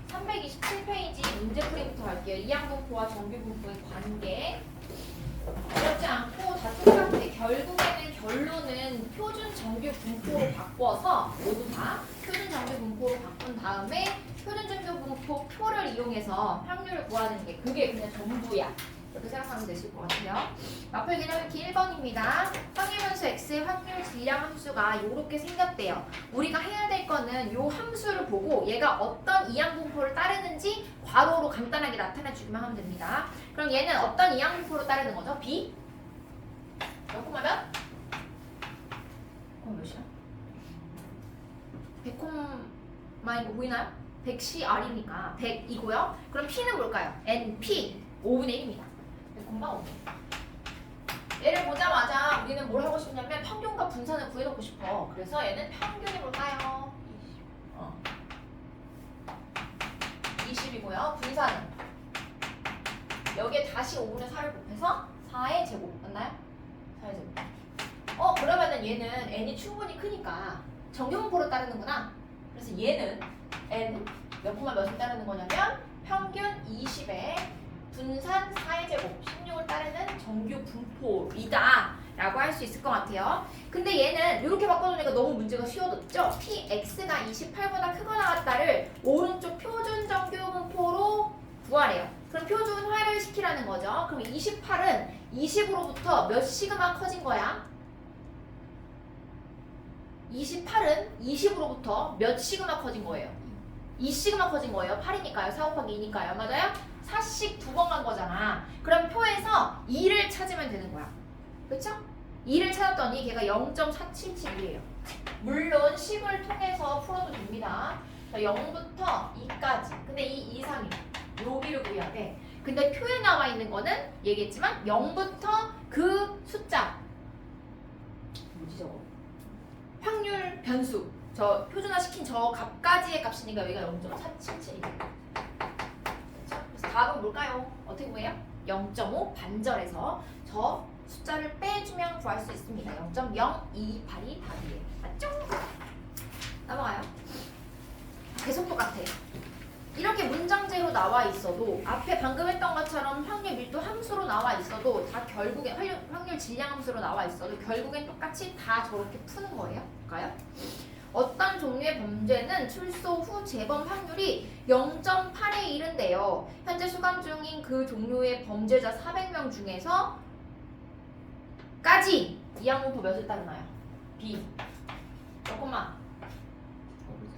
327페이지 문제풀이부터 할게요. 이항분포와 정규분포의 관계. 어렵지 않고 다 똑같아. 결국에는 결론은 표준 정규 분포로 바꿔서 모두 다 표준 정규 분포로 바꾼 다음에 표준 정규 분포 표를 이용해서 확률을 구하는 게 그게 그냥 전부야. 이렇게 생각하면 되실 것 같아요. 마플 개념키 1번입니다. 확률변수 x의 확률 질량 함수가 이렇게 생겼대요. 우리가 해야 될 거는 이 함수를 보고 얘가 어떤 이항분포를 따르는지 괄호로 간단하게 나타내 주기만 하면 됩니다. 그럼 얘는 어떤 이항분포로 따르는 거죠? b? 몇 콤마면? 그럼 몇이야? 100콤마인 거 보이나요? 100CR이니까 100이고요. 그럼 p는 뭘까요? np 5분의 1입니다. 100콤마 5분의 1. 얘를 보자마자 우리는 뭘 하고 싶냐면 평균과 분산을 구해놓고 싶어. 그래서 얘는 평균이 뭘까요? 20이고요. 분산은 여기에 다시 5분의 4를 곱해서 4의 제곱 맞나요? 4의 제곱. 그러면은 얘는 n이 충분히 크니까 정규분포로 따르는구나. 그래서 얘는 n 몇 콤마 몇을 따르는 거냐면 평균 20에 분산 4의 제곱 16을 따르는 정규 분포이다 라고 할 수 있을 것 같아요. 근데 얘는 이렇게 바꿔놓으니까 너무 문제가 쉬워졌죠? px가 28보다 크거나 같다를 오른쪽 표준 정규 분포로 구하래요. 그럼 표준화를 시키라는 거죠. 그럼 28은 20으로부터 몇 시그마 커진 거야? 28은 20으로부터 몇 시그마 커진 거예요? 2시그마 커진 거예요. 8이니까요. 4 곱하기 2니까요. 맞아요? 4씩 2번 간 거잖아. 그럼 표에서 2를 찾으면 되는 거야. 그쵸? 2를 찾았더니 걔가 0.477이에요. 물론 10을 통해서 풀어도 됩니다. 자, 0부터 2까지. 근데 이 이상이 여기를 구해야 돼. 근데 표에 나와 있는 거는 얘기했지만 0부터 그 숫자 뭐지 저거? 확률 변수. 저 표준화 시킨 저 값까지의 값이니까 여기가 0.477이에요. 그래서 답은 뭘까요? 어떻게 구해요? 0.5 반절에서 저 숫자를 빼주면 구할 수 있습니다. 0.028이 답이에요. 맞죠? 넘어가요. 계속 똑같아. 이렇게 문장제로 나와 있어도 앞에 방금 했던 것처럼 확률 밀도 함수로 나와 있어도 다 결국엔 확률 질량 함수로 나와 있어도 결국엔 똑같이 다 저렇게 푸는 거예요. 볼까요? 어떤 종류의 범죄는 출소 후 재범 확률이 0.8에 이른대요. 현재 수감 중인 그 종류의 범죄자 400명 중에서 까지 이항분포 몇을 따르나요? B 몇 콤마?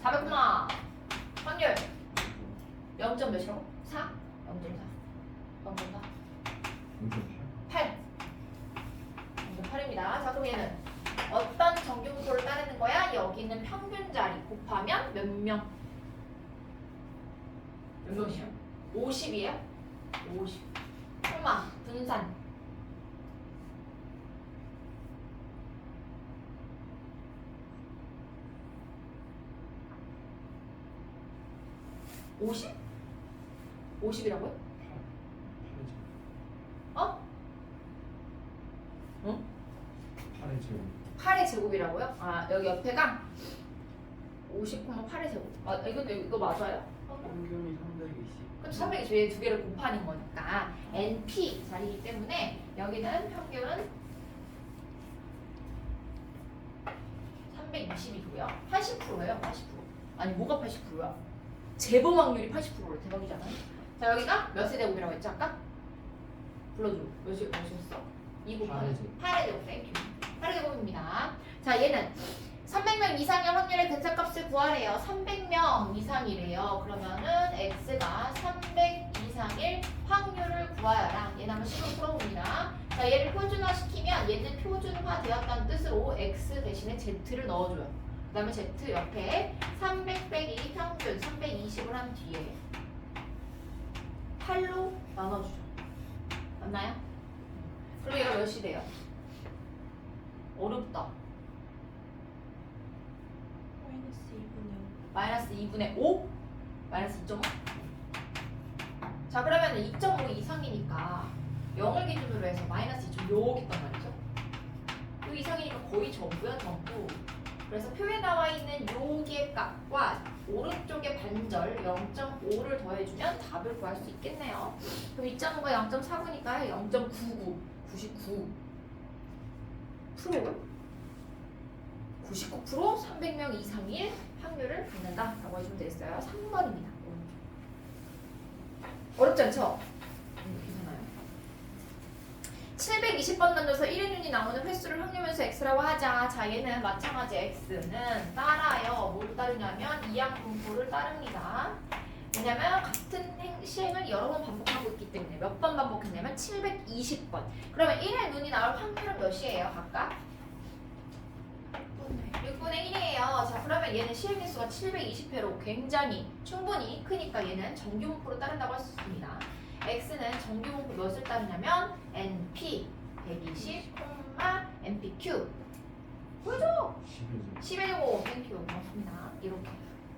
400 콤마 확률 0. 몇이라고? 4? 0.4 0.4 8 0.8입니다. 자 그럼 얘는 어떤 정규분포를 따르는 거야? 여기는 평균 자리 곱하면 몇 명? 몇 명이에요? 50이에요? 50 콤마 분산 50? 50이라고요? 어? 응? 8의 제곱 8의 제곱이라고요? 아 여기 옆에가 50,8의 제곱. 아 이거 맞아요? 평균이 320 그럼 300이 저희 두 개를 곱하는 거니까 NP 자리이기 때문에 여기는 평균 320이고요. 80%예요. 80%. 아니 뭐가 80%야? 재범 확률이 80%로 대박이잖아요. 자 여기가 몇의 제곱이라고 했죠 아까? 불러줘. 몇이었어? 2 곱하기 8의 제곱. 땡큐. 8의 제곱입니다. 자 얘는 300명 이상의 확률의 대차값을 구하래요. 300명 이상이래요. 그러면은 x가 300 이상일 확률을 구하여라. 얘는 한번 식으로 풀어봅니다. 자 얘를 표준화시키면 얘는 표준화 되었다는 뜻으로 x 대신에 z를 넣어줘요. 그 다음에 z 옆에 300 빼기 평균 320을 한 뒤에 8로 나눠주죠. 맞나요? 그럼 얘가 몇이 돼요? 어렵다. 마이너스 2분의 5? 마이너스 2.5? 자 그러면 2.5 이상이니까 0을 기준으로 해서 마이너스 2.5 여기 있단 말이죠. 이 이상이니까 거의 전부야 전부. 그래서 표에 나와 있는 여기의 값과 오른쪽의 반절 0.5를 더해주면 답을 구할 수 있겠네요. 그럼 2.5가 0.49니까요. 0.99, 99% 300명 이상일 확률을 갖는다라고 해주면 되겠어요. 3번입니다. 어렵지 않죠? 괜찮아요. 720번 던져서 1인윤이 나오는 횟수를 확률면서 x라고 하자. 자, 얘는 마찬가지 x는 따라요. 뭘 따르냐면 이항분포를 따릅니다. 왜냐면 같은 시행을 여러 번 반복하고 있기 때문에 몇 번 반복했냐면 720번. 그러면 1의 눈이 나올 확률은 몇이에요? 각각? 6분의 1이에요. 자, 그러면 얘는 시행일수가 720회로 굉장히 충분히 크니까 얘는 정규분포로 따른다고 할 수 있습니다. x는 정규분포 몇을 따르냐면 np 120, npq 보여줘! 10의 제곱 npq 맞습니다. 이렇게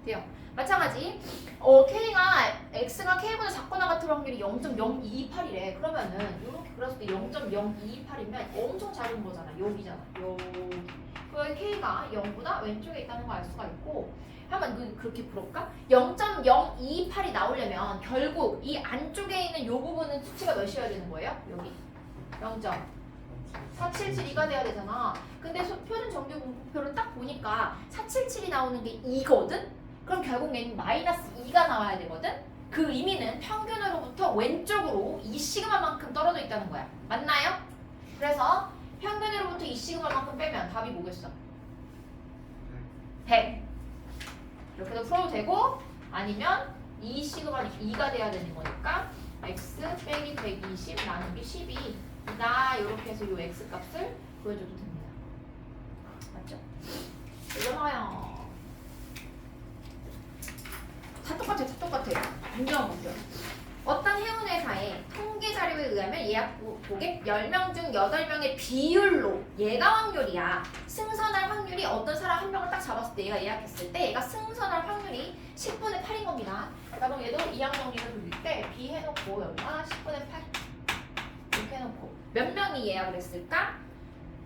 돼요. 마찬가지 k가 x가 k보다 작거나 같은 확률이 0.0228이래. 그러면은 이렇게 그렸을 때 0.0228이면 엄청 작은 거잖아. 여기잖아. 여기. 그 k가 0보다 왼쪽에 있다는 거 알 수가 있고 한번 그렇게 풀어볼까? 0.028이 나오려면 결국 이 안쪽에 있는 요 부분은 수치가 몇이어야 되는 거예요? 여기 0.4772가 돼야 되잖아. 근데 표준 정규 분포표를 딱 보니까 477이 나오는 게 2거든? 그럼 결국 얘는 마이너스 2가 나와야 되거든? 그 의미는 평균으로부터 왼쪽으로 이 시그마만큼 떨어져 있다는 거야. 맞나요? 그래서 평균으로부터 이 시그마만큼 빼면 답이 뭐겠어? 100. 이렇게도 풀어도 되고 아니면 이 시그마는 2가 돼야 되는 거니까 x 빼기 120 나누기 12이다. 이렇게 해서 이 x 값을 구해줘도 됩니다. 맞죠? 이거나요. 다 똑같아. 분명 먼저. 어떤 해운회사의 통계 자료에 의하면 예약 고객 10명 중 8명의 비율로 얘가 확률이야. 승선할 확률이 어떤 사람 한 명을 딱 잡았을 때 얘가 예약했을 때 얘가 승선할 확률이 10분의 8인 겁니다. 그럼 얘도 이항 정리를 돌릴 때 B 해놓고 여기가 10분의 8 이렇게 해놓고 몇 명이 예약을 했을까?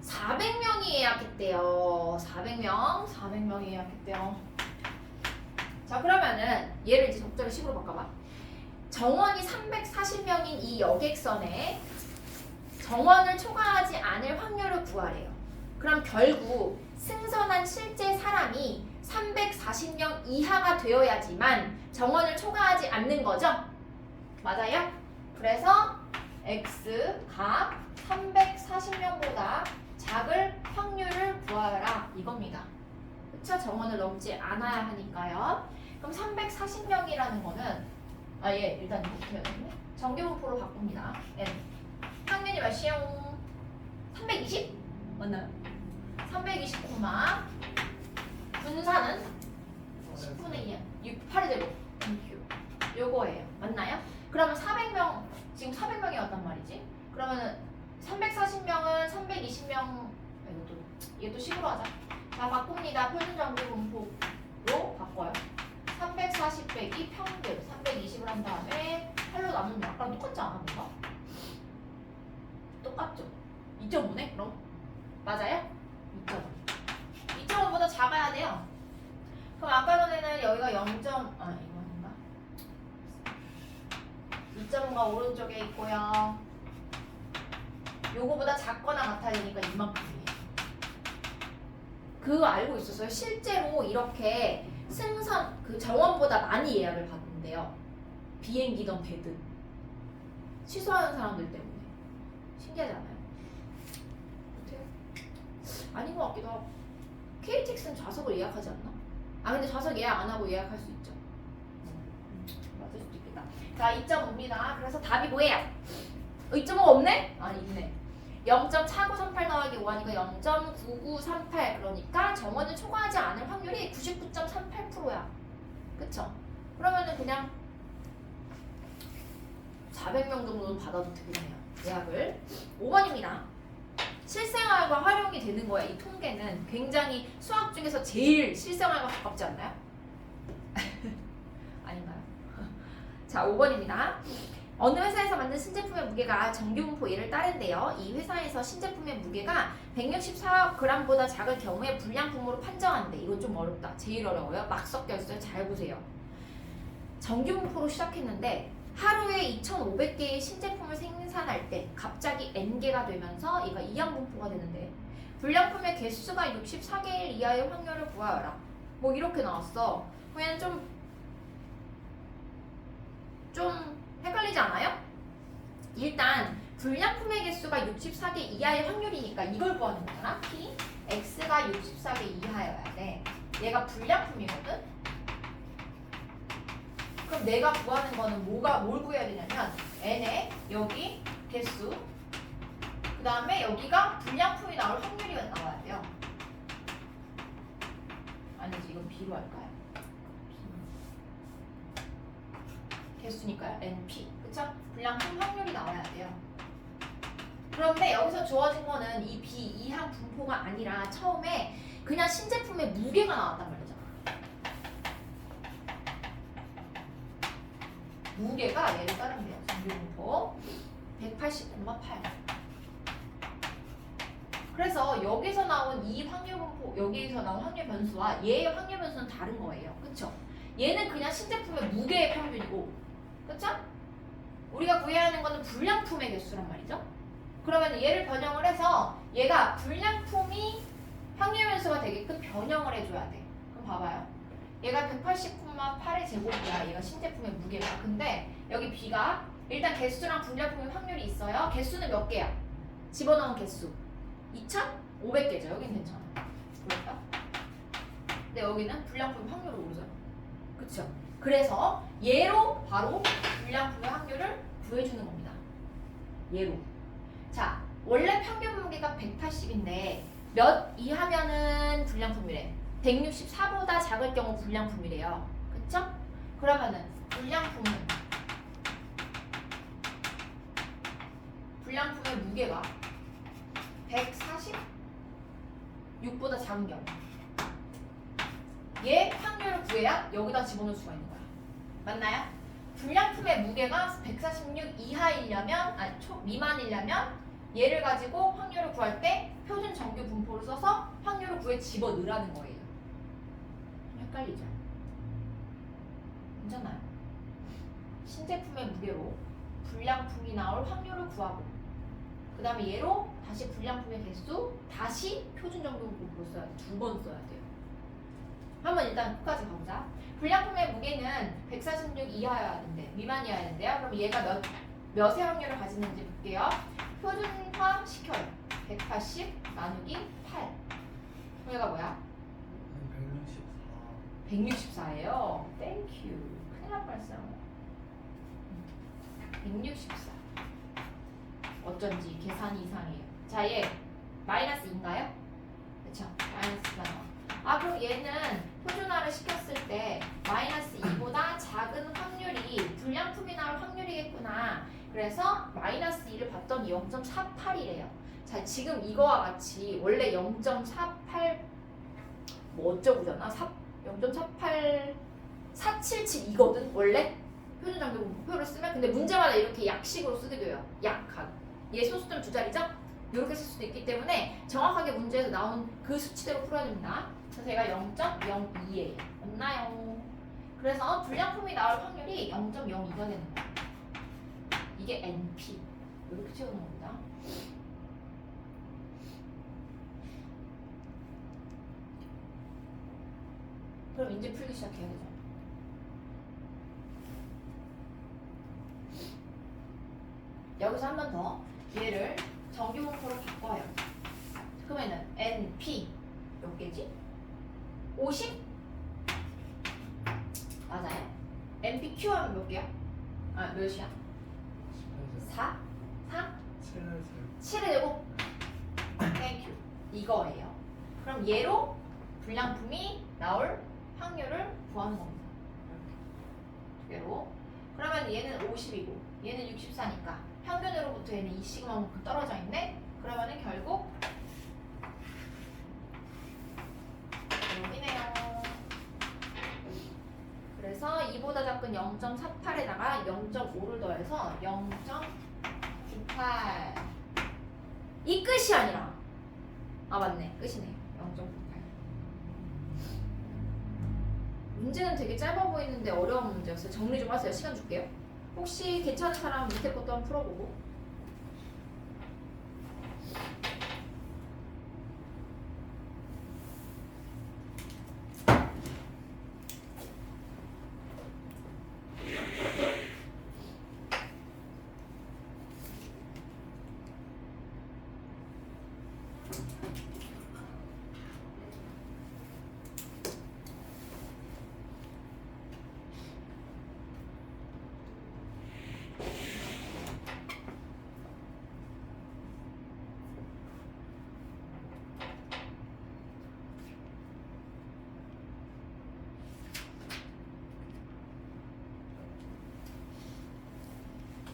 400명이 예약했대요. 400명이 예약했대요. 자, 그러면은 얘를 이제 적절히 식으로 바꿔봐. 정원이 340명인 이 여객선에 정원을 초과하지 않을 확률을 구하래요. 그럼 결국 승선한 실제 사람이 340명 이하가 되어야지만 정원을 초과하지 않는 거죠? 맞아요? 그래서 x가 340명보다 작을 확률을 구하라 이겁니다. 그쵸? 정원을 넘지 않아야 하니까요. 그럼 340명이라는 거는 일단 이렇게 해야 되네. 정규분포로 바꿉니다. n. 확률이 몇이요? 320? 맞나요? 320, 분산은 10분의 2, 8의 제곱, q. 요거예요. 맞나요? 그러면 400명, 지금 400명이었단 말이지? 그러면은 340명은 320명, 이게 또 식으로 하자. 자, 바꿉니다. 표준 정규분포로 바꿔요. 340 빼기 평균 320을 한 다음에 8로 나누면 아까랑 똑같지 않아 뭔가? 똑같죠? 2.5네 그럼? 맞아요? 2.5 2.5보다 작아야 돼요. 그럼 아까 전에는 여기가 0. 이거 아닌가? 2.5가 오른쪽에 있고요. 요거보다 작거나 같아야 되니까 이만큼이에요. 그거 알고 있었어요? 실제로 이렇게 승선 그 정원보다 많이 예약을 받는데요. 비행기든 배든 취소하는 사람들 때문에 신기하지 않아요? 어때요? 아닌 것 같기도 하고. KTX는 좌석을 예약하지 않나? 근데 좌석 예약 안 하고 예약할 수 있죠. 맞을 수도 있겠다. 자, 2.5입니다. 그래서 답이 뭐예요? 2.5가 없네? 아니 있네. 0.4938 더하기 5하니까 0.9938 그러니까 정원을 초과하지 않을 확률이 99.38%야. 그쵸? 그러면은 그냥 400명 정도는 받아도 되겠네요. 예약을. 5번입니다. 실생활과 활용이 되는 거야. 이 통계는 굉장히 수학 중에서 제일 실생활과 가깝지 않나요? 아닌가요? 자, 5번입니다. 어느 회사에서 만든 신제품의 무게가 정규분포 얘를 따른대요. 이 회사에서 신제품의 무게가 164g보다 작을 경우에 불량품으로 판정한대. 이건 좀 어렵다. 제일 어려워요. 막 섞여 있어요. 잘 보세요. 정규분포로 시작했는데 하루에 2,500개의 신제품을 생산할 때 갑자기 N개가 되면서 얘가 이항분포가 되는데 불량품의 개수가 64개일 이하의 확률을 구하여라. 뭐 이렇게 나왔어. 그냥 좀 헷갈리지 않아요? 일단 불량품의 개수가 64개 이하의 확률이니까 이걸 구하는 거잖아. P X가 64개 이하여야 돼. 얘가 불량품이거든. 그럼 내가 구하는 거는 뭘 구해야 되냐면 N의 여기 개수, 그 다음에 여기가 불량품이 나올 확률이 나와야 돼요. 아니지, 이건 B로 할까요? 개수니까요. NP. 그쵸? 불량품 확률이 나와야 돼요. 그런데 여기서 주어진 거는 이 B, 이항 분포가 아니라 처음에 그냥 신제품의 무게가 나왔단 말이잖아. 무게가 얘를 따르면 정규분포 180,8. 그래서 여기서 나온 이 확률 분포, 여기서 나온 확률 변수와 얘의 확률 변수는 다른 거예요. 그쵸? 얘는 그냥 신제품의 무게의 평균이고, 그쵸? 우리가 구해야 하는 거는 불량품의 개수란 말이죠. 그러면 얘를 변형을 해서 얘가 불량품이 확률 변수가 되게끔 변형을 해줘야 돼. 그럼 봐봐요. 얘가 180,8의 제곱이야. 얘가 신제품의 무게가. 근데 여기 B가 일단 개수랑 불량품의 확률이 있어요. 개수는 몇 개야? 집어넣은 개수 2,500개죠. 여긴 괜찮아. 그럴까? 근데 여기는 불량품 확률을 모르잖아. 그쵸? 그래서 얘로 바로 불량품의 확률을 구해주는 겁니다. 얘로. 자, 원래 평균 무게가 180인데 몇 이하면은 불량품이래? 164보다 작을 경우 불량품이래요. 그쵸? 그러면은 불량품의 무게가 146보다 작은 경우 얘 확률을 구해야 여기다 집어넣을 수가 있는 거야. 맞나요? 불량품의 무게가 146 이하이려면 미만이려면 얘를 가지고 확률을 구할 때 표준 정규 분포를 써서 확률을 구해 집어넣으라는 거예요. 좀 헷갈리죠? 괜찮나요? 신제품의 무게로 불량품이 나올 확률을 구하고 그 다음에 얘로 다시 불량품의 개수 다시 표준 정규 분포를 써야 돼. 2번 써야 돼요. 한번 일단 끝까지 가보자. 불량품의 무게는 146 이하여야 된대. 미만이어야 된대요. 그럼 얘가 몇의 확률을 가지는지 볼게요. 표준화 시켜요. 180 나누기 8. 얘가 뭐야? 164. 164예요. 땡큐. 큰일 날 뻔했어요. 164. 어쩐지 계산이 이상해요. 자, 얘 마이너스 2인가요? 그쵸? 마이너스 2가 나와. 아, 그럼 얘는 표준화를 시켰을 때 마이너스 2보다 작은 확률이 불량품이 나올 확률이겠구나. 그래서 마이너스 2를 봤더니 0.48이래요. 자, 지금 이거와 같이 원래 0.48 뭐 어쩌고잖아. 0.48 477이거든 원래 표준 정규 분포표를 쓰면. 근데 문제마다 이렇게 약식으로 쓰게 돼요. 약한. 얘 소수점 2자리죠? 이렇게 쓸 수도 있기 때문에 정확하게 문제에서 나온 그 수치대로 풀어야 됩니다. 그래서 얘가 0.02예요. 맞나요? 그래서 불량품이 나올 확률이 0.02가 되는 거예요. 이게 NP. 이렇게 채우는 겁니다. 그럼 이제 풀기 시작해야 되죠. 여기서 한 번 더 얘를 정규분포로 바꿔요. 그러면은 NP 몇 개지? 50? 맞아요. NPQ 하면 몇 개야? 아, 몇이야? 4? 4? 7의 제곱? 땡큐. 이거예요. 그럼 얘로 불량품이 나올 확률을 구하는 겁니다. 이렇게. 두 개로. 그러면 얘는 50이고 얘는 64니까 평균으로부터 얘는 2시그마만큼 떨어져 있네? 그러면은 결국 여기네요. 그래서 2보다 작은 0.48에다가 0.5를 더해서 0.98 이 끝이 아니라 맞네 끝이네 0.98 문제는 되게 짧아 보이는데 어려운 문제였어요. 정리 좀 하세요. 시간 줄게요. 혹시 괜찮은 사람 밑에 것도 한번 풀어보고.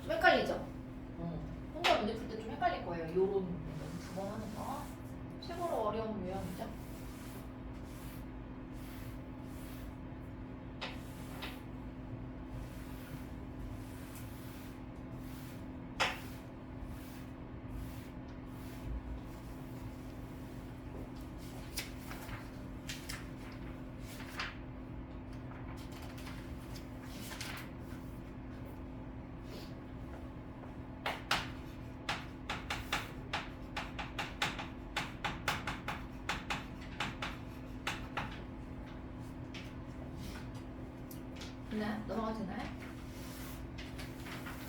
좀 헷갈리죠? 혼자 문제 풀 때 좀 헷갈릴 거예요. 요런 두 번 하는 거. 최고로 어려운 유형이죠. 됐나요? 넘어가도 되나요?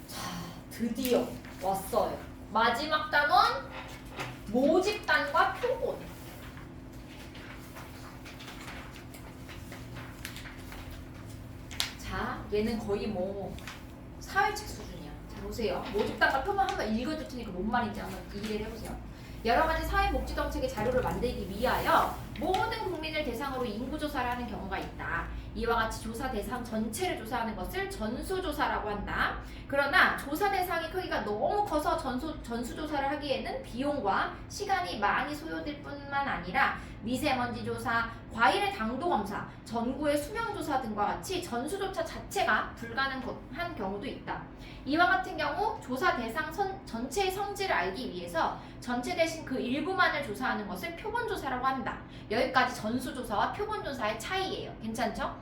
자, 드디어 왔어요. 마지막 단원 모집단과 표본. 자, 얘는 거의 뭐 사회책 수준이야. 자, 보세요. 모집단과 표본 한번 읽어줄 테니까 뭔 말인지 한번 이해를 해보세요. 여러 가지 사회복지정책의 자료를 만들기 위하여 모든 국민을 대상으로 인구조사를 하는 경우가 있다. 이와 같이 조사 대상 전체를 조사하는 것을 전수조사라고 한다. 그러나 조사 대상의 크기가 너무 커서 전수조사를 하기에는 비용과 시간이 많이 소요될 뿐만 아니라 미세먼지 조사, 과일의 당도 검사, 전구의 수명 조사 등과 같이 전수조사 자체가 불가능한 경우도 있다. 이와 같은 경우 조사 대상 전체의 성질을 알기 위해서 전체 대신 그 일부만을 조사하는 것을 표본조사라고 한다. 여기까지 전수조사와 표본조사의 차이예요. 괜찮죠?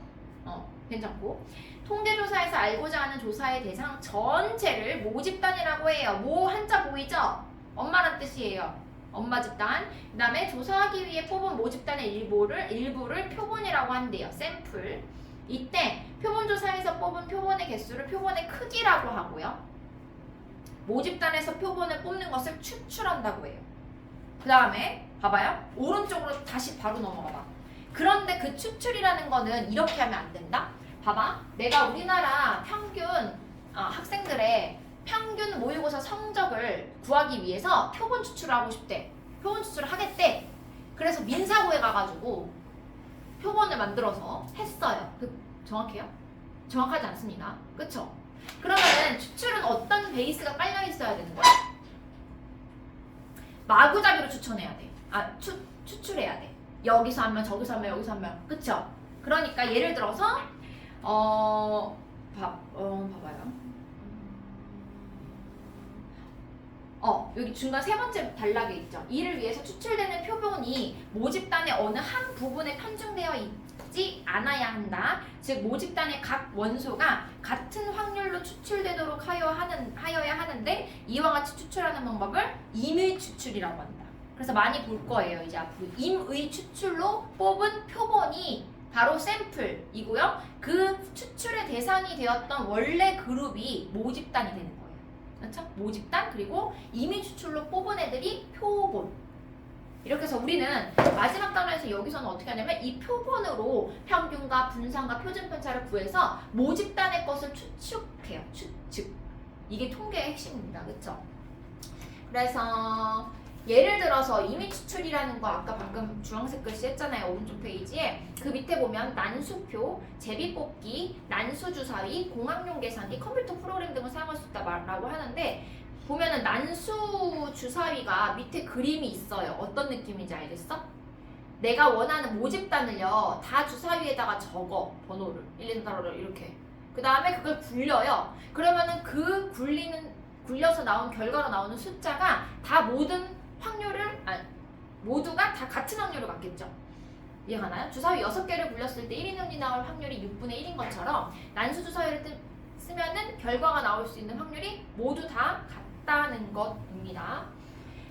괜찮고. 통계조사에서 알고자 하는 조사의 대상 전체를 모집단이라고 해요. 모 한자 보이죠? 엄마란 뜻이에요. 엄마 집단. 그 다음에 조사하기 위해 뽑은 모집단의 일부를 표본이라고 한대요. 샘플. 이때 표본조사에서 뽑은 표본의 개수를 표본의 크기라고 하고요. 모집단에서 표본을 뽑는 것을 추출한다고 해요. 그 다음에 봐봐요. 오른쪽으로 다시 바로 넘어가봐. 그런데 그 추출이라는 거는 이렇게 하면 안 된다. 봐봐. 내가 우리나라 평균 학생들의 평균 모의고사 성적을 구하기 위해서 표본 추출을 하고 싶대. 표본 추출을 하겠대. 그래서 민사고에 가가지고 표본을 만들어서 했어요. 정확해요? 정확하지 않습니다. 그쵸? 그러면은 추출은 어떤 베이스가 깔려 있어야 되는 거야? 마구잡이로 추천해야 돼. 추출해야 돼. 여기서 한 명, 저기서 한 명, 여기서 한 명. 그쵸? 그러니까 예를 들어서 봐봐요. 여기 중간 세 번째 단락에 있죠. 이를 위해서 추출되는 표본이 모집단의 어느 한 부분에 편중되어 있지 않아야 한다. 즉 모집단의 각 원소가 같은 확률로 추출되도록 하여야 하는데 이와 같이 추출하는 방법을 임의 추출이라고 한다. 그래서 많이 볼 거예요. 이제 앞으로 임의 추출로 뽑은 표본이 바로 샘플이고요. 그 추출의 대상이 되었던 원래 그룹이 모집단이 되는 거예요. 그렇죠? 모집단 그리고 임의 추출로 뽑은 애들이 표본. 이렇게 해서 우리는 마지막 단원에서 여기서는 어떻게 하냐면 이 표본으로 평균과 분산과 표준 편차를 구해서 모집단의 것을 추측해요. 추측. 이게 통계의 핵심입니다. 그렇죠? 그래서 예를 들어서 임의 추출이라는 거 아까 방금 주황색 글씨 했잖아요. 오른쪽 페이지에. 그 밑에 보면 난수표, 제비뽑기, 난수주사위, 공학용 계산기, 컴퓨터 프로그램 등을 사용할 수 있다라고 하는데 보면은 난수주사위가 밑에 그림이 있어요. 어떤 느낌인지 알겠어? 내가 원하는 모집단을요 다 주사위에다가 적어. 번호를 1, 2, 3, 4, 5 이렇게. 그 다음에 그걸 굴려요. 그러면은 그 굴려서 나온 결과로 나오는 숫자가 다 모두가 다 같은 확률을 갖겠죠. 이해가나요? 주사위 6개를 굴렸을 때 1인 운이 나올 확률이 6분의 1인 것처럼 난수 주사위를 쓰면은 결과가 나올 수 있는 확률이 모두 다 같다는 것입니다.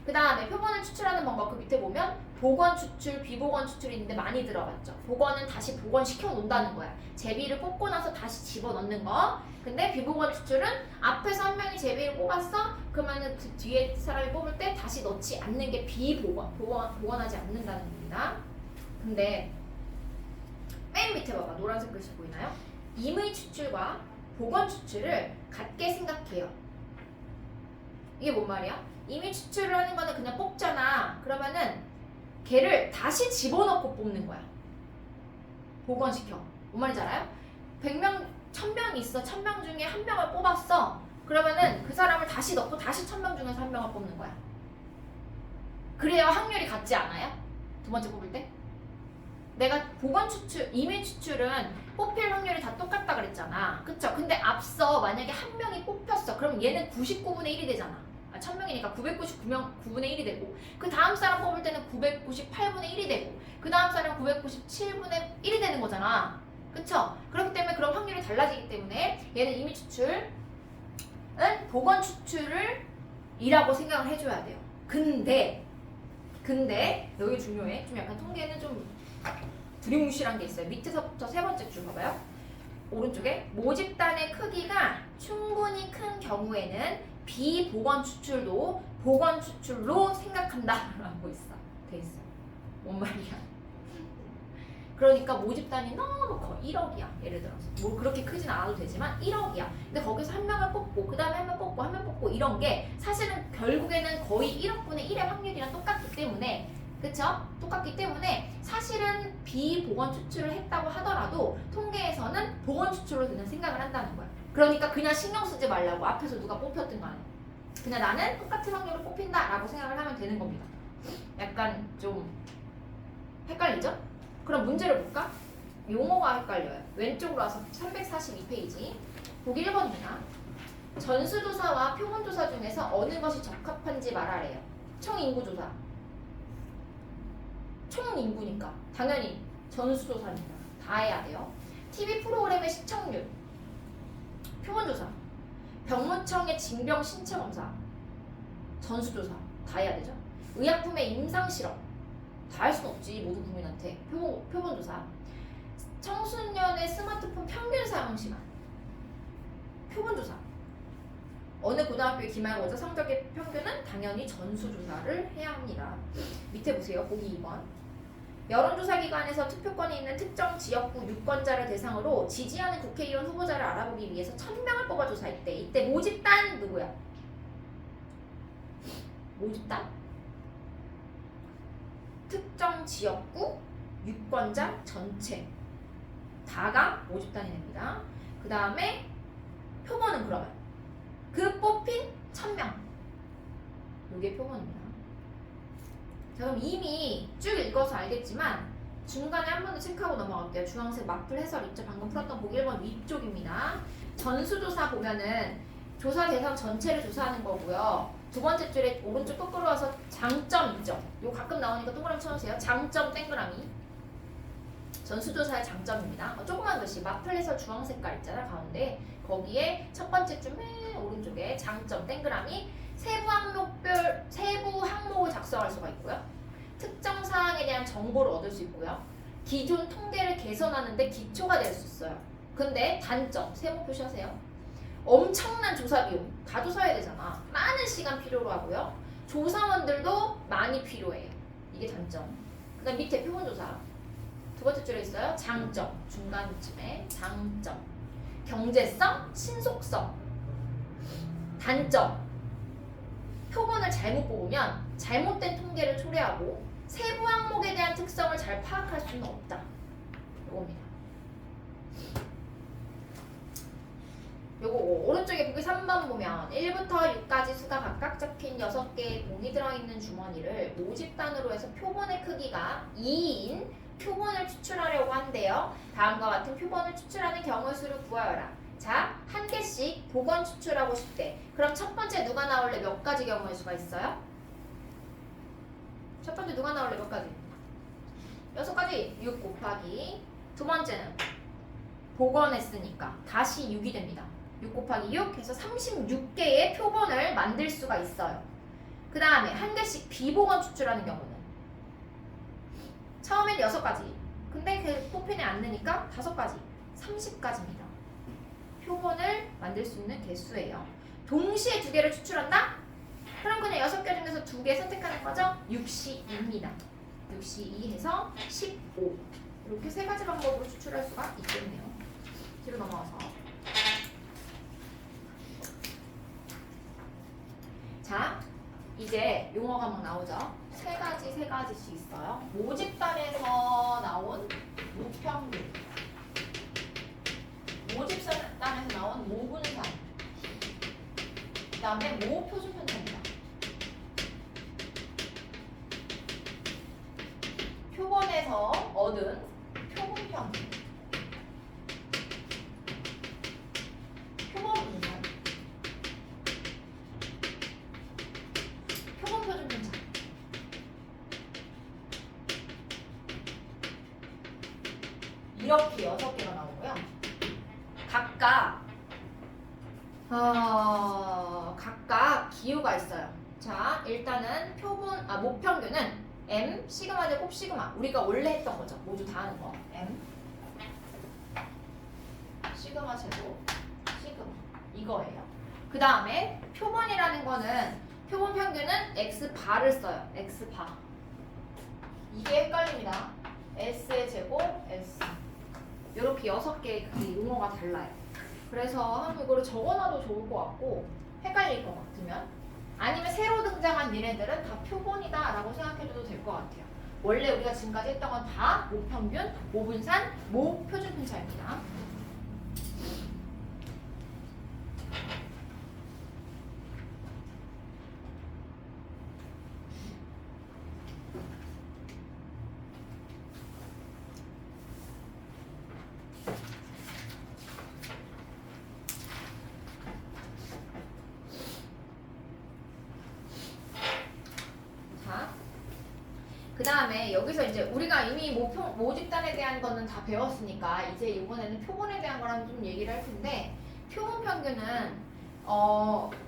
그 다음에 표본을 추출하는 방법 그 밑에 보면 복원 추출, 비복원 추출이 있는데 많이 들어갔죠. 복원은 다시 복원시켜 놓는다는 거야. 제비를 뽑고 나서 다시 집어넣는 거. 근데 비복원 추출은 앞에서 한 명이 제비를 뽑았어? 그러면은 그 뒤에 사람이 뽑을 때 다시 넣지 않는 게 비복원, 복원하지 않는다는 겁니다. 근데 맨 밑에 봐봐. 노란색 글씨 보이나요? 임의 추출과 복원 추출을 같게 생각해요. 이게 뭔 말이야? 임의 추출을 하는 거는 그냥 뽑잖아. 그러면은 걔를 다시 집어넣고 뽑는 거야. 복원시켜. 뭔 말인지 알아요? 100명, 1000명이 있어. 1000명 중에 한 명을 뽑았어. 그러면은 그 사람을 다시 넣고 다시 1000명 중에서 한 명을 뽑는 거야. 그래야 확률이 같지 않아요? 두 번째 뽑을 때? 내가 복원 추출, 임의 추출은 뽑힐 확률이 다 똑같다 그랬잖아. 그쵸? 근데 앞서 만약에 한 명이 뽑혔어. 그럼 얘는 99분의 1이 되잖아. 1000명이니까 999분의 1이 되고, 그 다음 사람 뽑을 때는 998분의 1이 되고, 그 다음 사람 997분의 1이 되는 거잖아. 그쵸? 그렇기 때문에 그런 확률이 달라지기 때문에 얘는 임의 추출은 복원 추출을 이라고 생각을 해줘야 돼요. 근데 여기 중요해. 좀 약간 통계는 좀 두리뭉실한 게 있어요. 밑에서부터 세 번째 줄 봐봐요. 오른쪽에 모집단의 크기가 충분히 큰 경우에는 비복원 추출도 복원 추출로 생각한다라고 돼 있어. 뭔 말이야? 그러니까 모집단이 너무 커. 1억이야. 예를 들어서. 뭐 그렇게 크진 않아도 되지만 1억이야. 근데 거기서 한 명을 뽑고 그 다음에 한 명 뽑고 한 명 뽑고 이런 게 사실은 결국에는 거의 1억분의 1의 확률이랑 똑같기 때문에, 그쵸? 똑같기 때문에 사실은 비복원 추출을 했다고 하더라도 통계에서는 복원 추출로 그냥 생각을 한다는 거야. 그러니까 그냥 신경 쓰지 말라고. 앞에서 누가 뽑혔든 간에 그냥 나는 똑같은 확률로 뽑힌다 라고 생각을 하면 되는 겁니다. 약간 좀 헷갈리죠? 그럼 문제를 볼까? 용어가 헷갈려요. 왼쪽으로 와서 342페이지 보기 1번입니다. 전수조사와 표본조사 중에서 어느 것이 적합한지 말하래요. 총인구조사. 총인구니까 당연히 전수조사니까 다 해야 돼요. TV 프로그램의 시청률, 표본조사, 병무청의 징병 신체검사, 전수조사 다 해야 되죠. 의약품의 임상실험 다 할 수는 없지 모든 국민한테. 표본조사, 청소년의 스마트폰 평균 사용 시간, 표본조사. 어느 고등학교의 기말고사 성적의 평균은 당연히 전수조사를 해야 합니다. 밑에 보세요. 보기 2번. 여론조사기관에서 투표권이 있는 특정 지역구 유권자를 대상으로 지지하는 국회의원 후보자를 알아보기 위해서 1000명을 뽑아 조사할 때 이때 모집단 누구야? 모집단? 특정 지역구 유권자 전체 다가 모집단이 됩니다. 그 다음에 표본은 그러면 그 뽑힌 1000명 요게 표본입니다. 자, 그럼 이미 쭉 읽어서 알겠지만 중간에 한 번 더 체크하고 넘어갈게요. 주황색 마플 해설 있죠? 방금 풀었던 보기 1번 위쪽입니다. 전수조사 보면은 조사 대상 전체를 조사하는 거고요. 두 번째 줄에 오른쪽 거꾸로 와서 장점 있죠? 요 가끔 나오니까 동그라미 쳐주세요. 장점 동그라미. 전수조사의 장점입니다. 조그만 글씨 마플 해설 주황 색깔 있잖아 가운데. 거기에 첫 번째 줄 맨 오른쪽에 장점 동그라미. 세부 항목을 작성할 수가 있고요. 특정 사항에 대한 정보를 얻을 수 있고요. 기존 통계를 개선하는 데 기초가 될 수 있어요. 근데 단점, 세모 표시하세요. 엄청난 조사 비용, 다 조사해야 되잖아. 많은 시간 필요로 하고요. 조사원들도 많이 필요해요. 이게 단점. 그 다음 밑에 표본조사. 두 번째 줄에 있어요. 장점, 중간쯤에 장점. 경제성, 신속성. 단점. 표본을 잘못 뽑으면 잘못된 통계를 초래하고 세부 항목에 대한 특성을 잘 파악할 수는 없다. 이겁니다. 요거 오른쪽에 보기 3번 보면 1부터 6까지 수가 각각 적힌 6개의 봉이 들어있는 주머니를 모집단으로 해서 표본의 크기가 2인 표본을 추출하려고 한대요. 다음과 같은 표본을 추출하는 경우 수를 구하여라. 자, 한 개씩 복원 추출하고 싶대. 그럼 첫 번째 누가 나올래? 몇 가지 경우일 수가 있어요? 첫 번째 누가 나올래? 몇 가지? 6가지. 6 곱하기. 두 번째는 복원했으니까 다시 6이 됩니다. 6 곱하기 6 해서 36개의 표본을 만들 수가 있어요. 그 다음에 한 개씩 비복원 추출하는 경우는 처음엔 6가지. 근데 그 뽑히지 않으니까 5가지. 30가지입니다. 표본을 만들 수 있는 개수예요. 동시에 2개를 추출한다? 그럼 그냥 6개 중에서 2개 선택하는 거죠? 62입니다. 62 해서 15. 이렇게 3가지 방법으로 추출할 수가 있겠네요. 뒤로 넘어가서. 자, 이제 용어가 막 나오죠? 3가지씩 있어요. 모집단에서 나온 모평균. 모집단에서 나온 모분산. 그 다음에 모표준 편차입니다. 표본에서 얻은 표본 평균. 표본 분산. 표본 표준 편차. 이렇게 6개가 나오고요. 각각 기호가 있어요. 자, 일단은 모평균은 M 시그마 제곱 시그마. 우리가 원래 했던 거죠. 모두 다 하는 거. M 시그마 제곱 시그마 이거예요. 그 다음에 표본이라는 거는 표본 평균은 X 바를 써요. X 바. 이게 헷갈립니다. S의 제곱 S. 이렇게 6개의 그 용어가 달라요. 그래서 한번 이거를 적어놔도 좋을 것 같고 헷갈릴 것 같으면 아니면 새로 등장한 얘네들은 다 표본이다 라고 생각해줘도 될 것 같아요. 원래 우리가 지금까지 했던 건 다 모평균, 모분산, 모표준 편차입니다. 그 다음에 여기서 이제 우리가 이미 모집단에 대한 거는 다 배웠으니까 이제 이번에는 표본에 대한 거랑 좀 얘기를 할 텐데 표본 평균은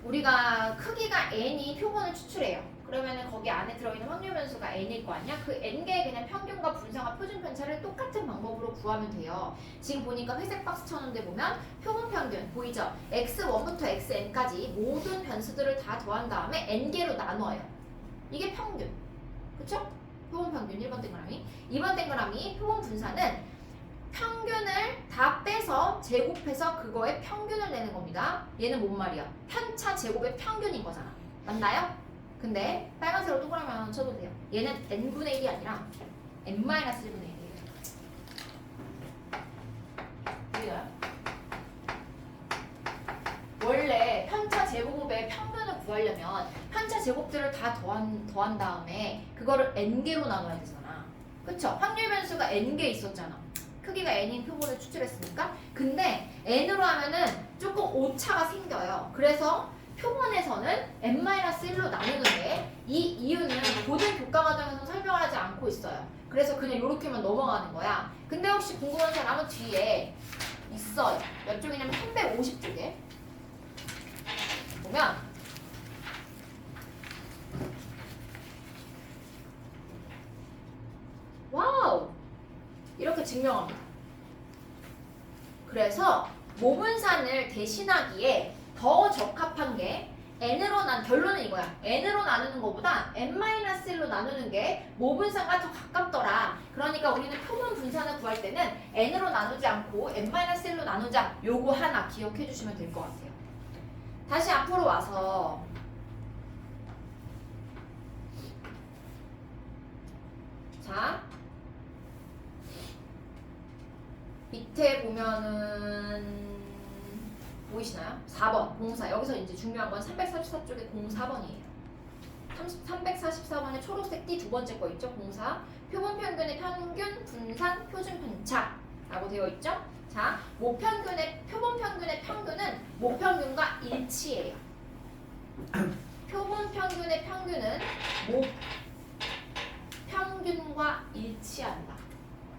우리가 크기가 n이 표본을 추출해요. 그러면은 거기 안에 들어있는 확률 변수가 n일 거 아니야? 그 n개의 그냥 평균과 분산과 표준 편차를 똑같은 방법으로 구하면 돼요. 지금 보니까 회색 박스 쳐놓은 데 보면 표본 평균 보이죠? x1부터 xn까지 모든 변수들을 다 더한 다음에 n개로 나눠요. 이게 평균. 그쵸? 표본 평균 1번 동그라미. 2번 동그라미 표본 분산은 평균을 다 빼서 제곱해서 그거의 평균을 내는 겁니다. 얘는 뭔 말이야? 편차 제곱의 평균인 거잖아. 맞나요? 근데 빨간색으로 동그라미 하나 쳐도 돼요. 얘는 n분의 1이 아니라 n-1분의 1이에요. 보이나요? 원래 편차 제곱의 평균을 구하려면 편차 제곱들을 다 더한 다음에 그거를 n개로 나눠야 되잖아. 그쵸? 확률 변수가 n개 있었잖아. 크기가 n인 표본을 추출했으니까. 근데 n으로 하면은 조금 오차가 생겨요. 그래서 표본에서는 n-1로 나누는데 이 이유는 고등 교과 과정에서 설명을 하지 않고 있어요. 그래서 그냥 이렇게만 넘어가는 거야. 근데 혹시 궁금한 사람은 뒤에 있어요. 몇 쪽이냐면 350쪽에 보면 와우! 이렇게 증명합니다. 그래서 모분산을 대신하기에 더 적합한 게 결론은 이거야. n으로 나누는 것보다 n-1로 나누는 게 모분산과 더 가깝더라. 그러니까 우리는 표본 분산을 구할 때는 n으로 나누지 않고 n-1로 나누자. 요거 하나 기억해 주시면 될 것 같아요. 다시 앞으로 와서 자 밑에 보면은 보이시나요? 4번 공사. 여기서 이제 중요한 건 344쪽에 04번이에요. 344번에 초록색 띠 두 번째 거 있죠? 공사. 표본 평균의 평균, 분산, 표준 편차 라고 되어 있죠? 자, 모평균의 표본 평균의 평균은 모평균과 일치해요. 표본 평균의 평균은 모평균과 일치한다.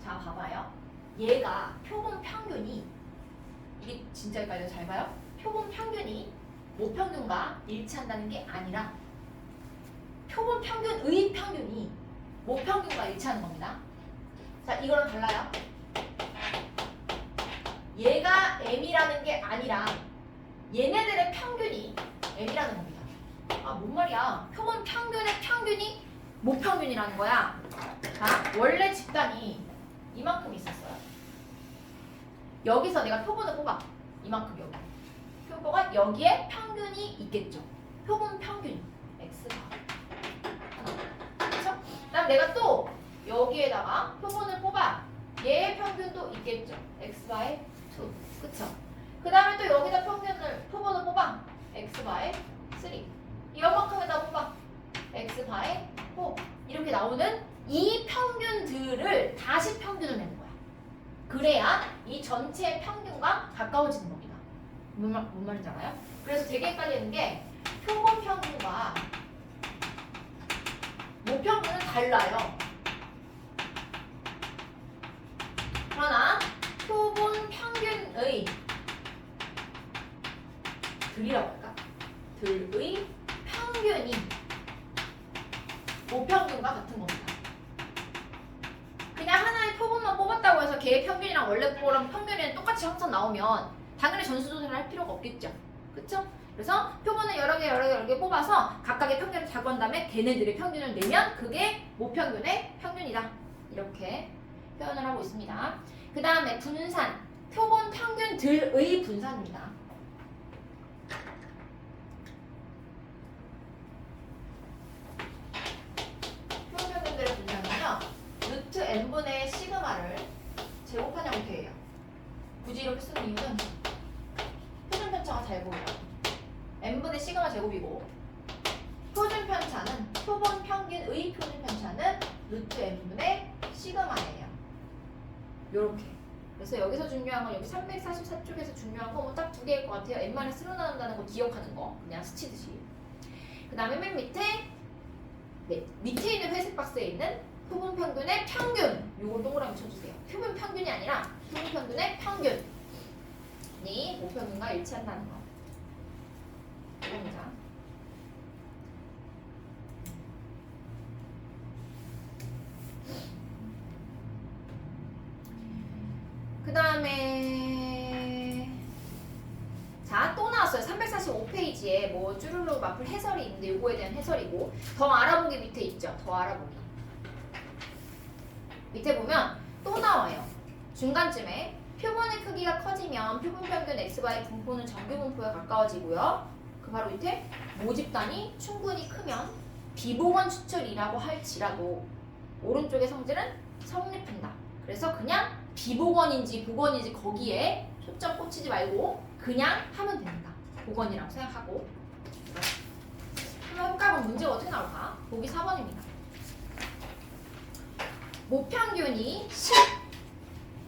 자, 봐봐요. 얘가 표본 평균이 이게 진짜 헷갈려요. 잘 봐요. 표본 평균이 모평균과 일치한다는 게 아니라 표본 평균의 평균이 모평균과 일치하는 겁니다. 자, 이거랑 달라요. 얘가 m이라는 게 아니라 얘네들의 평균이 m이라는 겁니다. 아, 뭔 말이야. 표본 평균의 평균이 모평균이라는 거야. 자, 원래 집단이 이만큼 있었어요. 여기서 내가 표본을 뽑아. 이만큼 여기. 표본가 여기에 평균이 있겠죠. 표본 평균 x가. 그렇죠? 그다음 내가 또 여기에다가 표본을 뽑아. 얘의 평균도 있겠죠. x바의 2. 그쵸? 그 다음에 또 여기다 표본을 뽑아. x바의 3. 이만큼에다 뽑아. x바의 4. 이렇게 나오는 이 평균들을 다시 평균을 내는 거야. 그래야 이 전체의 평균과 가까워지는 겁니다. 뭔 말인지 알아요? 그래서 되게 헷갈리는 게 표본 평균과 모평균은 달라요. 그러나 표본 평균의 들이라고 할까? 들의 평균이 모평균과 같은 겁니다. 그냥 하나의 표본만 뽑았다고 해서 걔의 평균이랑 원래 거랑 평균이 똑같이 항상 나오면 당연히 전수조사를 할 필요가 없겠죠. 그쵸? 그래서 표본을 여러 개 뽑아서 각각의 평균을 작은 다음에 걔네들의 평균을 내면 그게 모평균의 평균이다. 이렇게 표현을 하고 있습니다. 그 다음에 분산, 표본 평균들의 분산입니다. 표본 평균들의 분산은요, 루트 n분의 시그마를 제곱하냐 못해요. 굳이 이렇게 쓰는 이유는 표준 편차가 잘 보여요. n분의 시그마 제곱이고 표준 편차는 표본 평균의 표준 편차는 루트 n분의 시그마예요. 요렇게. 그래서 여기서 중요한 건 여기 344쪽에서 중요한 건 딱 두 개일 것 같아요. n만에 나온다는 거 기억하는 거. 그냥 스치듯이. 그 다음에 맨 밑에 밑에 있는 회색 박스에 있는 표본 평균의 평균. 요걸 동그라미 쳐주세요. 표본 평균이 아니라 표본 평균의 평균이 모평균과 일치한다는 거. 이겁니다. 그 다음에 자, 또 나왔어요. 345페이지에 뭐 쭈루룩 마플 해설이 있는데 요거에 대한 해설이고 더 알아보기 밑에 있죠. 더 알아보기 밑에 보면 또 나와요. 중간쯤에 표본의 크기가 커지면 표본 평균 x바의 분포는 정규 분포에 가까워지고요. 그 바로 밑에 모집단이 충분히 크면 비보건 추출이라고 할지라도 오른쪽의 성질은 성립한다. 그래서 그냥 비보건인지 보건인지 거기에 초점 꽂히지 말고 그냥 하면 됩니다. 보건이라고 생각하고 한번 해볼까? 그럼 문제가 어떻게 나올까? 보기 4번입니다. 모평균이 10.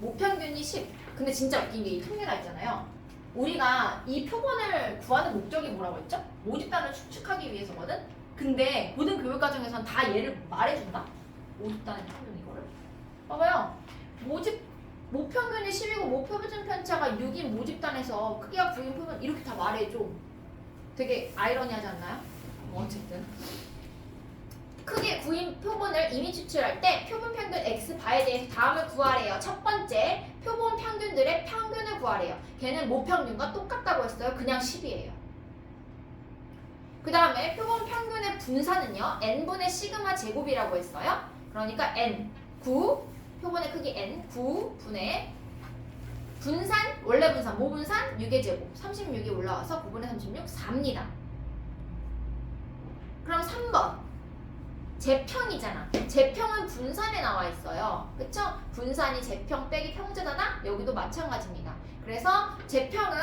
모평균이 10. 근데 진짜 웃긴 게 이 통계가 있잖아요. 우리가 이 표본을 구하는 목적이 뭐라고 했죠? 모집단을 추측하기 위해서거든? 근데 모든 교육과정에서는 다 얘를 말해준다? 모집단의 평균 이거를. 봐봐요. 모평균이 10이고 모표준 편차가 6인 모집단에서 크기가 9인 표본 이렇게 다 말해줘. 되게 아이러니하지 않나요? 뭐 어쨌든 크게 9인 표본을 이미 추출할 때 표본 평균 x바에 대해서 다음을 구하래요. 첫 번째, 표본 평균들의 평균을 구하래요. 걔는 모평균과 똑같다고 했어요. 그냥 10이에요. 그 다음에 표본 평균의 분산은요. n분의 시그마 제곱이라고 했어요. 그러니까 n, 9, 표본의 크기 n, 9분의 분산, 원래 분산, 모분산 6의 제곱 36이 올라와서 9분의 36, 4입니다. 그럼 3번 제평이잖아. 제평은 분산에 나와 있어요. 그쵸? 분산이 제평 빼기 평제잖아? 여기도 마찬가지입니다. 그래서 제평은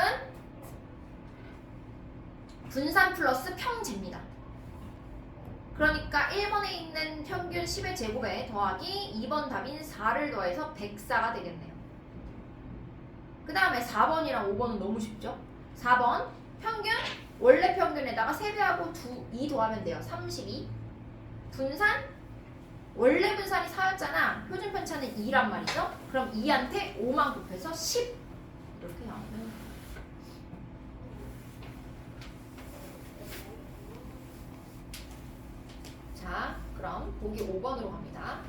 분산 플러스 평제입니다. 그러니까 1번에 있는 평균 10의 제곱에 더하기 2번 답인 4를 더해서 104가 되겠네요. 그 다음에 4번이랑 5번은 너무 쉽죠? 4번 평균 원래 평균에다가 3배하고 2 더하면 돼요. 32. 분산 원래 분산이 4였잖아. 표준 편차는 2란 말이죠. 그럼 2한테 5만 곱해서 10 이렇게 나오면 자 그럼 보기 5번으로 갑니다.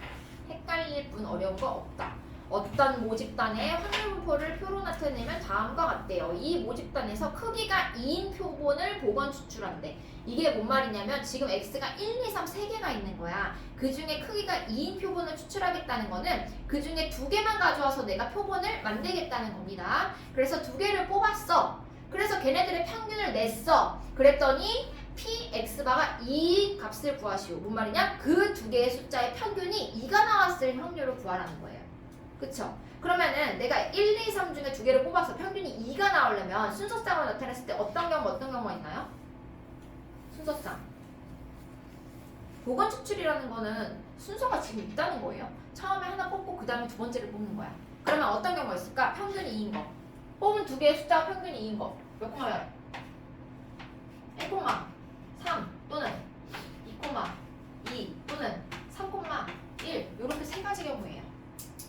헷갈릴 뿐 어려운 거 없다. 어떤 모집단의 확률 분포를 표로 나타내면 다음과 같대요. 이 모집단에서 크기가 2인 표본을 보건 추출한대. 이게 뭔 말이냐면 지금 x가 1, 2, 3 3개가 있는 거야. 그 중에 크기가 2인 표본을 추출하겠다는 거는 그 중에 2개만 가져와서 내가 표본을 만들겠다는 겁니다. 그래서 2개를 뽑았어. 그래서 걔네들의 평균을 냈어. 그랬더니 p, x바가 2 값을 구하시오. 뭔 말이냐? 그 2개의 숫자의 평균이 2가 나왔을 확률을 구하라는 거예요. 그쵸? 그러면은 내가 1, 2, 3 중에 2개를 뽑아서 평균이 2가 나오려면 순서상으로 나타냈을 때 어떤 경우가 있나요? 순서상. 보건 추출이라는 거는 순서가 지금 있다는 거예요. 처음에 하나 뽑고 그 다음에 두 번째를 뽑는 거야. 그러면 어떤 경우가 있을까? 평균이 2인 거. 뽑은 2개의 숫자가 평균이 2인 거. 몇 콤마요? 1,3 또는 2,2 또는 3,1 이렇게 세 가지 경우예요.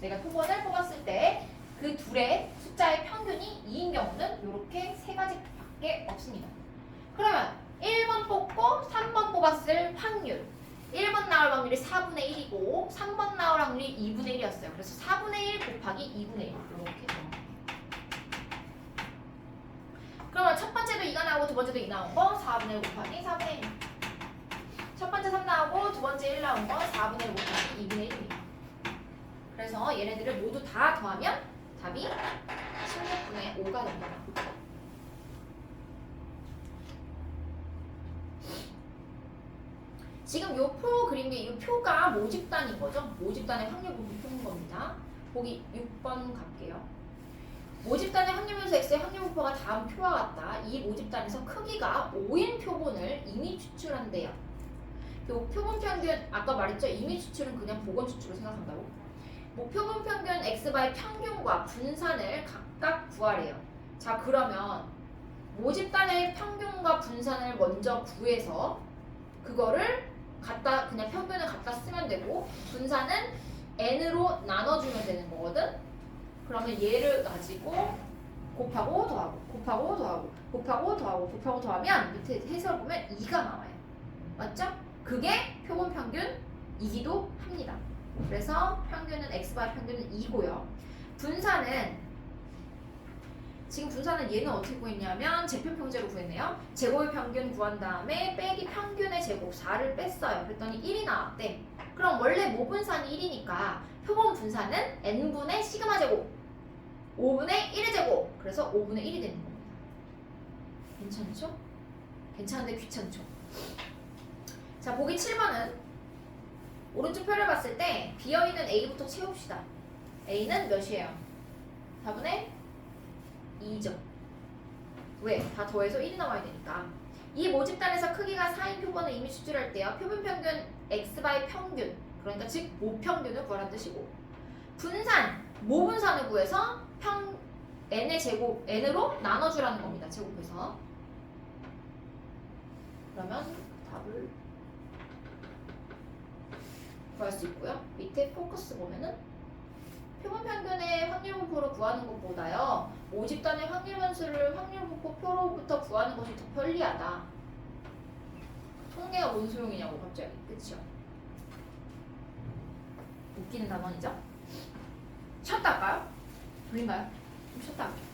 내가 표본을 뽑았을 때 그 둘의 숫자의 평균이 2인 경우는 이렇게 세 가지밖에 없습니다. 그러면 1번 뽑고 3번 뽑았을 확률 1번 나올 확률이 4분의 1이고 3번 나올 확률이 2분의 1이었어요. 그래서 4분의 1 곱하기 2분의 1 이렇게 됩니다. 그러면 첫 번째도 2가 나오고 두 번째도 2 나온 거 4분의 1 곱하기 4분의 1. 첫 번째 3 나오고 두 번째 1 나온 거 4분의 1 곱하기 2분의 1입니다. 그래서 얘네들을 모두 다 더하면 답이 16분의 5가 됩니다. 지금 요 표 그린 게 이 표가 모집단인 거죠? 모집단의 확률 분포 표인 겁니다. 보기 6번 갈게요. 모집단의 확률 분수 x의 확률 분포가 다음 표와 같다. 이 모집단에서 크기가 5인 표본을 이미 추출한대요. 요 표본 평균 아까 말했죠? 이미 추출은 그냥 보건 추출을 생각한다고. 표본 평균 x바의 평균과 분산을 각각 구하래요. 자 그러면 모집단의 평균과 분산을 먼저 구해서 그거를 그냥 평균을 갖다 쓰면 되고 분산은 n으로 나눠주면 되는 거거든. 그러면 얘를 가지고 곱하고 더하고 곱하고 더하고 곱하고 더하고 곱하고 더하면 밑에 해설 보면 2가 나와요. 맞죠? 그게 표본 평균이기도 합니다. 그래서 평균은 x바의 평균은 2고요. 분산은 지금 분산은 얘는 어떻게 구했냐면 제편평제로 구했네요. 제곱의 평균 구한 다음에 빼기 평균의 제곱 4를 뺐어요. 그랬더니 1이 나왔대. 그럼 원래 모분산이 1이니까 표본 분산은 n분의 시그마 제곱 5분의 1의 제곱 그래서 5분의 1이 되는 겁니다. 괜찮죠? 괜찮은데 귀찮죠? 자 보기 7번은 오른쪽 표를 봤을 때 비어있는 A부터 채웁시다. A는 몇이에요? 4분의 2죠. 왜? 다 더해서 1이 나와야 되니까. 이 모집단에서 크기가 4인 표본을 이미 추출할 때요. 표본 평균 x바의 평균 그러니까 즉 모평균을 구하라는 뜻이고 분산, 모분산을 구해서 n의 제곱, n으로 나눠주라는 겁니다. 제곱해서 그러면 답을 구할 수 있고요. 밑에 포커스 보면은 표본 평균의 확률 분포로 구하는 것보다요. 모집단의 확률 변수를 확률 분포 표로부터 구하는 것이 더 편리하다. 통계가 뭔 소용이냐고 갑자기. 그쵸? 웃기는 단원이죠? 쉬었다 할까요? 돌린가요? 좀 쉬었다 할게요.